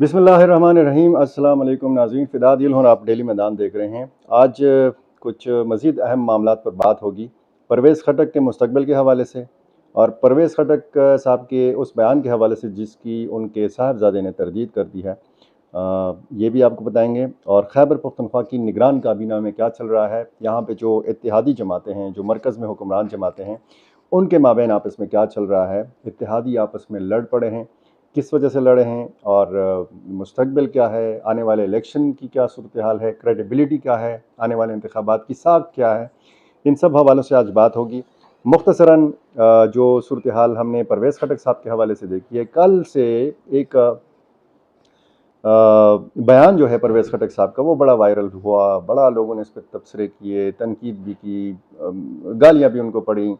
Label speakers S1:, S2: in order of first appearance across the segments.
S1: बिस्मिल्लाहिर्रहमानिर्रहीम। अस्सलाम वालेकुम नाज़रीन, फ़िदा दिल और आप डेली मैदान देख रहे हैं। आज कुछ मज़ीद अहम मामलात पर बात होगी परवेज़ खटक के मुस्तकबिल के हवाले से और परवेज़ खटक साहब के उस बयान के हवाले से जिसकी उनके साहबजादे ने तरदीद कर दी है। ये भी आपको बताएंगे। और खैबर पख्तूनख्वा की निगरान काबीना में क्या चल रहा है, यहाँ पे जो इत्तेहादी जमातें हैं, जो मरकज़ में हुक्मरान जमातें हैं, उनके माबैन आपस में क्या चल रहा है। इत्तेहादी आपस में लड़ पड़े हैं, किस वजह से लड़े हैं और मुस्तकबिल क्या है, आने वाले इलेक्शन की क्या सूरत हाल है, क्रेडिबिलिटी क्या है, आने वाले इंतखाबात की साख क्या है। इन सब हवालों से आज बात होगी। मुख्तसरन जो सूरत हाल हमने परवेज़ खटक साहब के हवाले से देखी है, कल से एक बयान जो है परवेज़ खटक साहब का वो बड़ा वायरल हुआ, बड़ा लोगों ने इस पर तबसरे किए, तनकीद भी की, गालियाँ भी उनको पड़ी।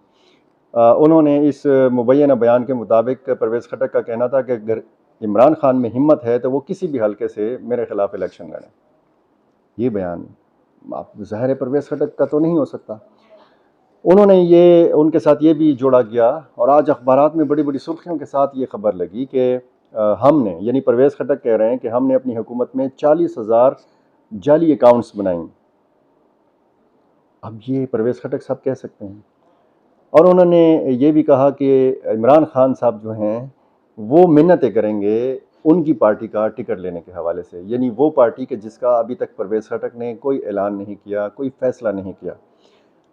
S1: उन्होंने इस मुबैना बयान के मुताबिक परवेज़ खटक का कहना था कि अगर इमरान खान में हिम्मत है तो वो किसी भी हलके से मेरे खिलाफ इलेक्शन लड़ें। ये बयान आप ज़ाहिर है परवेज़ खटक का तो नहीं हो सकता। उन्होंने ये उनके साथ ये भी जोड़ा गया और आज अखबारात में बड़ी बड़ी सुर्खियों के साथ ये खबर लगी कि हमने, यानी परवेज़ खटक कह रहे हैं कि हमने अपनी हुकूमत में 40,000 जाली अकाउंट्स बनाई। अब ये परवेज़ खटक साहब कह सकते हैं। और उन्होंने ये भी कहा कि इमरान खान साहब जो हैं वो मिन्नतें करेंगे उनकी पार्टी का टिकट लेने के हवाले से, यानी वो पार्टी के जिसका अभी तक परवेज़ खटक ने कोई ऐलान नहीं किया, कोई फ़ैसला नहीं किया।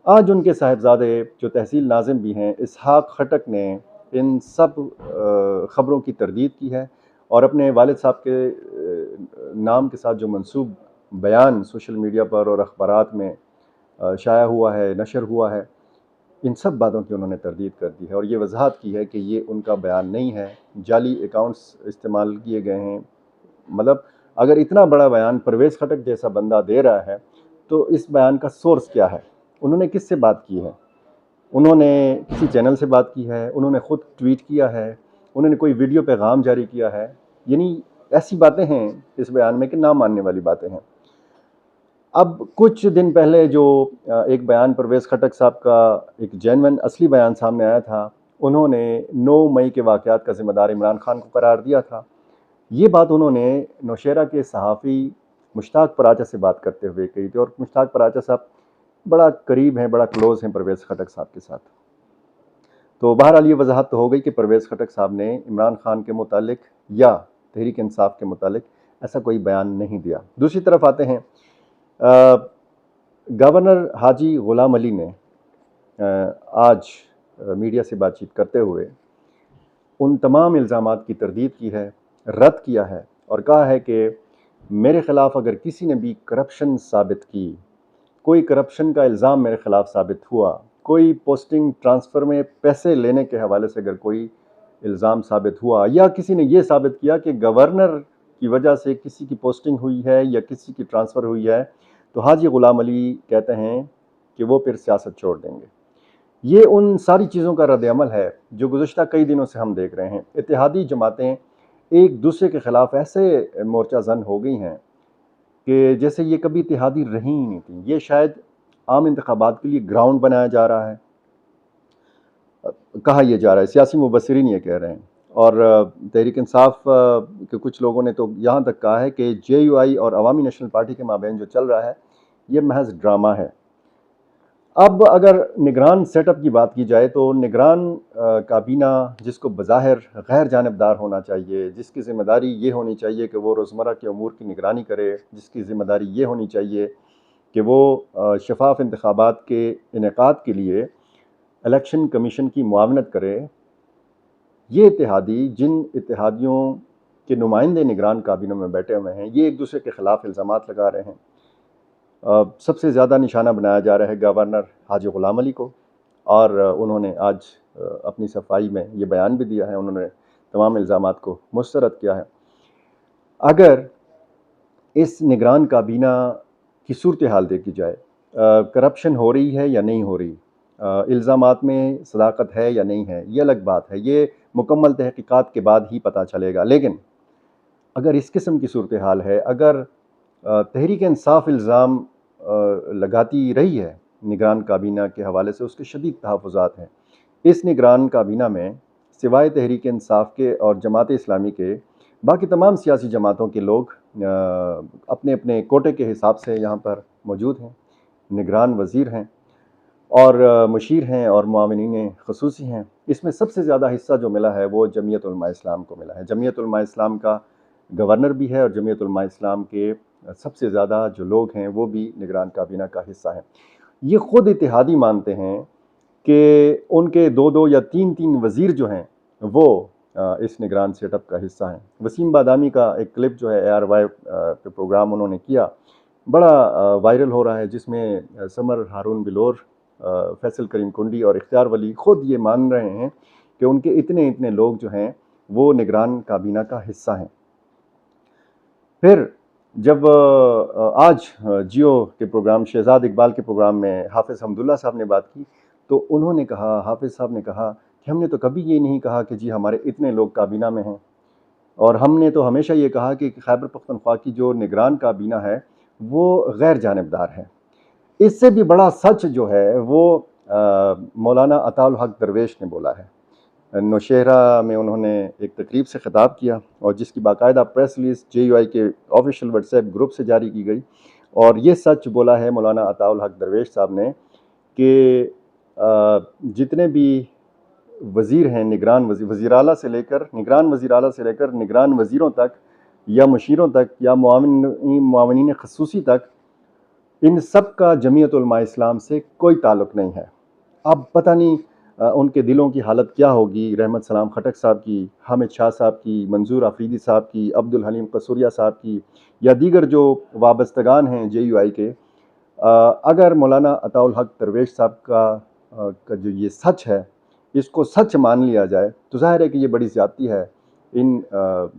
S1: आज उनके साहिबजादे जो तहसील नाज़िम भी हैं, इसहाक खटक ने इन सब ख़बरों की तरदीद की है और अपने वालिद साहब के नाम के साथ जो मंसूब बयान सोशल मीडिया पर और अखबारात में शाया हुआ है, नशर हुआ है, इन सब बातों की उन्होंने तरदीद कर दी है और ये वजाहत की है कि ये उनका बयान नहीं है, जाली अकाउंट्स इस्तेमाल किए गए हैं। मतलब अगर इतना बड़ा बयान परवेज़ खटक जैसा बंदा दे रहा है तो इस बयान का सोर्स क्या है, उन्होंने किससे बात की है, उन्होंने किसी चैनल से बात की है, उन्होंने ख़ुद ट्वीट किया है, उन्होंने कोई वीडियो पैगाम जारी किया है। यानी ऐसी बातें हैं इस बयान में कि ना मानने वाली बातें हैं। अब कुछ दिन पहले जो एक बयान परवेज़ खटक साहब का एक जेन्युइन असली बयान सामने आया था, उन्होंने 9 मई के वाक़यात का ज़िम्मेदार इमरान खान को करार दिया था। ये बात उन्होंने नौशेरा के सहाफ़ी मुश्ताक पराचा से बात करते हुए कही थी और मुश्ताक पराचा साहब बड़ा करीब हैं, बड़ा क्लोज़ हैं परवेज़ खटक साहब के साथ। तो बहरहाल ये वजाहत तो हो गई कि परवेज़ खटक साहब ने इमरान खान के मुतालिक या तहरीक इंसाफ के मुतालिक ऐसा कोई बयान नहीं दिया। दूसरी तरफ आते हैं, गवर्नर हाजी ग़ुलाम अली ने आज मीडिया से बातचीत करते हुए उन तमाम इल्ज़ामात की तरदीद की है, रद्द किया है और कहा है कि मेरे ख़िलाफ़ अगर किसी ने भी करप्शन साबित की, कोई करप्शन का इल्ज़ाम मेरे ख़िलाफ़ साबित हुआ, कोई पोस्टिंग ट्रांसफ़र में पैसे लेने के हवाले से अगर कोई इल्ज़ाम साबित हुआ या किसी ने ये साबित किया कि गवर्नर की वजह से किसी की पोस्टिंग हुई है या किसी की ट्रांसफ़र हुई है, तो हाजी ग़ुलाम अली कहते हैं कि वो फिर सियासत छोड़ देंगे। ये उन सारी चीज़ों का रद्द-ए-अमल है जो गुज़श्ता कई दिनों से हम देख रहे हैं। इत्तेहादी जमातें एक दूसरे के ख़िलाफ़ ऐसे मोर्चा ज़न हो गई हैं कि जैसे ये कभी इत्तेहादी रही ही नहीं थी। ये शायद आम इंतखाबात के लिए ग्राउंड बनाया जा रहा है, कहा यह जा रहा है, सियासी मुबस्सिरीन ये कह रहे हैं। और तहरीक इंसाफ के कुछ लोगों ने तो यहाँ तक कहा है कि JUI और अवामी नेशनल पार्टी के माबैन जो चल रहा है ये महज ड्रामा है। अब अगर निगरान सेटअप की बात की जाए तो निगरान काबीना जिसको बज़ाहिर गैर जानिबदार होना चाहिए, जिसकी ज़िम्मेदारी ये होनी चाहिए कि वो रोज़मर्रा के अमूर की निगरानी करे, जिसकी ज़िम्मेदारी ये होनी चाहिए कि वो शफ़ाफ़ इंतखाबात के इनेकाद के लिए इलेक्शन कमीशन की मुआवनत करे, ये इत्तेहादी जिन इत्तेहादियों के नुमाइंदे निगरान काबीनों में बैठे हुए हैं, ये एक दूसरे के ख़िलाफ़ इल्ज़ामात लगा रहे हैं। सबसे ज़्यादा निशाना बनाया जा रहा है गवर्नर हाजी ग़ुलाम अली को और उन्होंने आज अपनी सफाई में ये बयान भी दिया है, उन्होंने तमाम इल्ज़ामात को मुस्तरद किया है। अगर इस निगरान काबीना की सूरत हाल देखी जाए, करप्शन हो रही है या नहीं हो रही, इल्ज़ामात में सदाकत है या नहीं है, ये अलग बात है, ये मुकम्मल तहकीकात के बाद ही पता चलेगा। लेकिन अगर इस किस्म की सूरत हाल है, अगर तहरीक इंसाफ इल्ज़ाम लगाती रही है निगरान काबीना के हवाले से, उसके शदीद तहफ़्फ़ुज़ात हैं। इस निगरान काबीना में सिवाय तहरीक इंसाफ के और जमात इस्लामी के باقی تمام سیاسی جماعتوں کے لوگ اپنے اپنے کوٹے کے حساب سے یہاں پر موجود ہیں، نگران وزیر ہیں اور مشیر ہیں اور معاونین خصوصی ہیں۔ اس میں سب سے زیادہ حصہ جو ملا ہے وہ جمعیت علماء اسلام کو ملا ہے۔ جمعیت علماء اسلام کا گورنر بھی ہے اور جمعیت علماء اسلام کے سب سے زیادہ جو لوگ ہیں وہ بھی نگران کابینہ کا حصہ ہیں۔ یہ خود اتحادی مانتے ہیں کہ ان کے دو یا تین وزیر جو ہیں وہ اس نگران سیٹ اپ کا حصہ ہیں۔ وسیم بادامی کا ایک کلپ جو ہے ARY پہ پروگرام انہوں نے کیا، بڑا وائرل ہو رہا ہے، جس میں سمر ہارون بلور، فیصل کریم کنڈی اور اختیار ولی خود یہ مان رہے ہیں کہ ان کے اتنے لوگ جو ہیں وہ نگران کابینہ کا حصہ ہیں۔ پھر جب آج جیو کے پروگرام شہزاد اقبال کے پروگرام میں حافظ حمداللہ صاحب نے بات کی تو انہوں نے کہا، حافظ صاحب نے کہا کہ ہم نے تو کبھی یہ نہیں کہا کہ جی ہمارے اتنے لوگ کابینہ میں ہیں، اور ہم نے تو ہمیشہ یہ کہا کہ خیبر پختونخوا کی جو نگران کابینہ ہے وہ غیر جانبدار ہے۔ اس سے بھی بڑا سچ جو ہے وہ مولانا عطا الحق درویش نے بولا ہے۔ نوشہرہ میں انہوں نے ایک تقریب سے خطاب کیا اور جس کی باقاعدہ پریس ریلیز JUI کے آفیشیل واٹس ایپ گروپ سے جاری کی گئی، اور یہ سچ بولا ہے مولانا عطا الحق درویش صاحب نے کہ جتنے بھی وزیر ہیں، نگران وزیر اعلیٰ سے لے کر نگران وزیروں تک یا مشیروں تک یا معاونین خصوصی تک، ان سب کا جمعیت علماء اسلام سے کوئی تعلق نہیں ہے۔ اب پتہ نہیں ان کے دلوں کی حالت کیا ہوگی، رحمت سلام خٹک صاحب کی، حامد شاہ صاحب کی، منظور آفریدی صاحب کی، عبدالحلیم قصوریہ صاحب کی، یا دیگر جو وابستگان ہیں JUI کے۔ اگر مولانا عطا الحق درویش صاحب کا جو یہ سچ ہے، اس کو سچ مان لیا جائے تو ظاہر ہے کہ یہ بڑی زیادتی ہے ان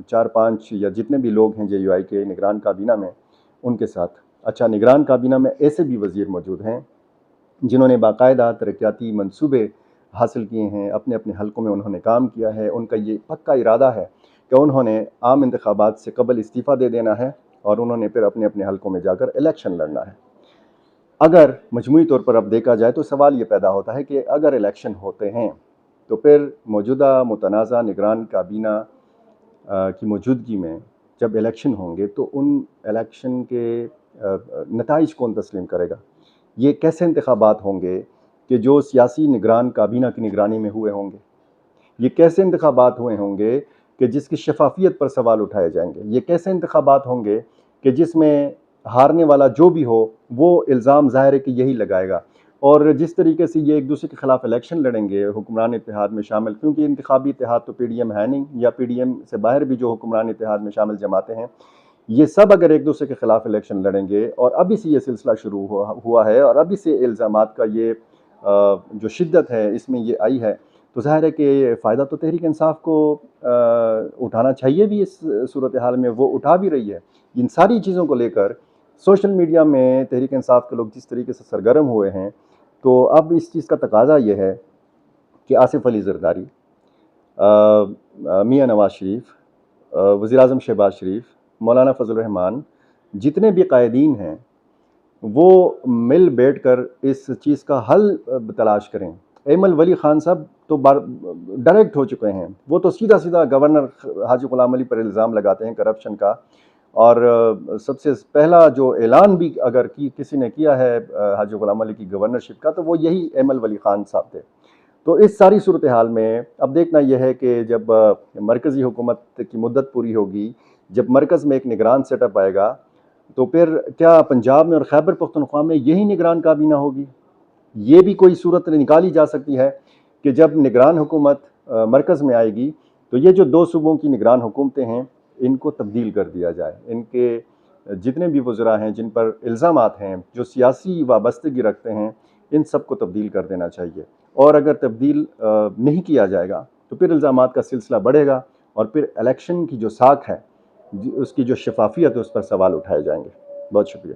S1: 4-5 یا جتنے بھی لوگ ہیں JUI کے نگران کابینہ میں ان کے ساتھ۔ اچھا، نگران کابینہ میں ایسے بھی وزیر موجود ہیں جنہوں نے باقاعدہ ترقیاتی منصوبے حاصل کیے ہیں، اپنے حلقوں میں انہوں نے کام کیا ہے، ان کا یہ پکا ارادہ ہے کہ انہوں نے عام انتخابات سے قبل استعفیٰ دے دینا ہے اور انہوں نے پھر اپنے حلقوں میں جا کر الیکشن لڑنا ہے۔ اگر مجموعی طور پر اب دیکھا جائے تو سوال یہ پیدا ہوتا ہے کہ اگر الیکشن ہوتے ہیں تو پھر موجودہ متنازع نگران کابینہ کی موجودگی میں جب الیکشن ہوں گے تو ان الیکشن کے نتائج کون تسلیم کرے گا؟ یہ کیسے انتخابات ہوں گے کہ جو سیاسی نگران کابینہ کی نگرانی میں ہوئے ہوں گے؟ یہ کیسے انتخابات ہوئے ہوں گے کہ جس کی شفافیت پر سوال اٹھائے جائیں گے؟ یہ کیسے انتخابات ہوں گے کہ جس میں ہارنے والا جو بھی ہو وہ الزام ظاہر ہے کہ یہی لگائے گا؟ اور جس طریقے سے یہ ایک دوسرے کے خلاف الیکشن لڑیں گے حکمران اتحاد میں شامل، کیونکہ انتخابی اتحاد تو PDM ہے نہیں، یا PDM سے باہر بھی جو حکمران اتحاد میں شامل جماعتیں ہیں، یہ سب اگر ایک دوسرے کے خلاف الیکشن لڑیں گے، اور ابھی سے یہ سلسلہ شروع ہوا ہے اور ابھی سے الزامات کا یہ جو شدت ہے اس میں یہ آئی ہے، تو ظاہر ہے کہ فائدہ تو تحریک انصاف کو اٹھانا چاہیے بھی، اس صورتحال میں وہ اٹھا بھی رہی ہے۔ ان ساری چیزوں کو لے کر سوشل میڈیا میں تحریک انصاف کے لوگ جس طریقے سے سرگرم ہوئے ہیں، تو اب اس چیز کا تقاضا یہ ہے کہ آصف علی زرداری، میاں نواز شریف، وزیر اعظم شہباز شریف، مولانا فضل الرحمان، جتنے بھی قائدین ہیں وہ مل بیٹھ کر اس چیز کا حل تلاش کریں۔ ایمل ولی خان صاحب تو ڈائریکٹ ہو چکے ہیں، وہ تو سیدھا گورنر حاجی غلام علی پر الزام لگاتے ہیں کرپشن کا، اور سب سے پہلا جو اعلان بھی اگر کسی نے کیا ہے حاجی غلام علی کی گورنرشپ کا تو وہ یہی ایمل ولی خان صاحب تھے۔ تو اس ساری صورتحال میں اب دیکھنا یہ ہے کہ جب مرکزی حکومت کی مدت پوری ہوگی، جب مرکز میں ایک نگران سیٹ اپ آئے گا، تو پھر کیا پنجاب میں اور خیبر پختونخوا میں یہی نگران کابینہ ہوگی؟ یہ بھی کوئی صورت نکالی جا سکتی ہے کہ جب نگران حکومت مرکز میں آئے گی تو یہ جو 2 صوبوں کی نگران حکومتیں ہیں ان کو تبدیل کر دیا جائے، ان کے جتنے بھی وزراء ہیں جن پر الزامات ہیں، جو سیاسی وابستگی رکھتے ہیں، ان سب کو تبدیل کر دینا چاہیے۔ اور اگر تبدیل نہیں کیا جائے گا تو پھر الزامات کا سلسلہ بڑھے گا اور پھر الیکشن کی جو ساکھ ہے، اس کی جو شفافیت ہے، اس پر سوال اٹھائے جائیں گے۔ بہت شکریہ۔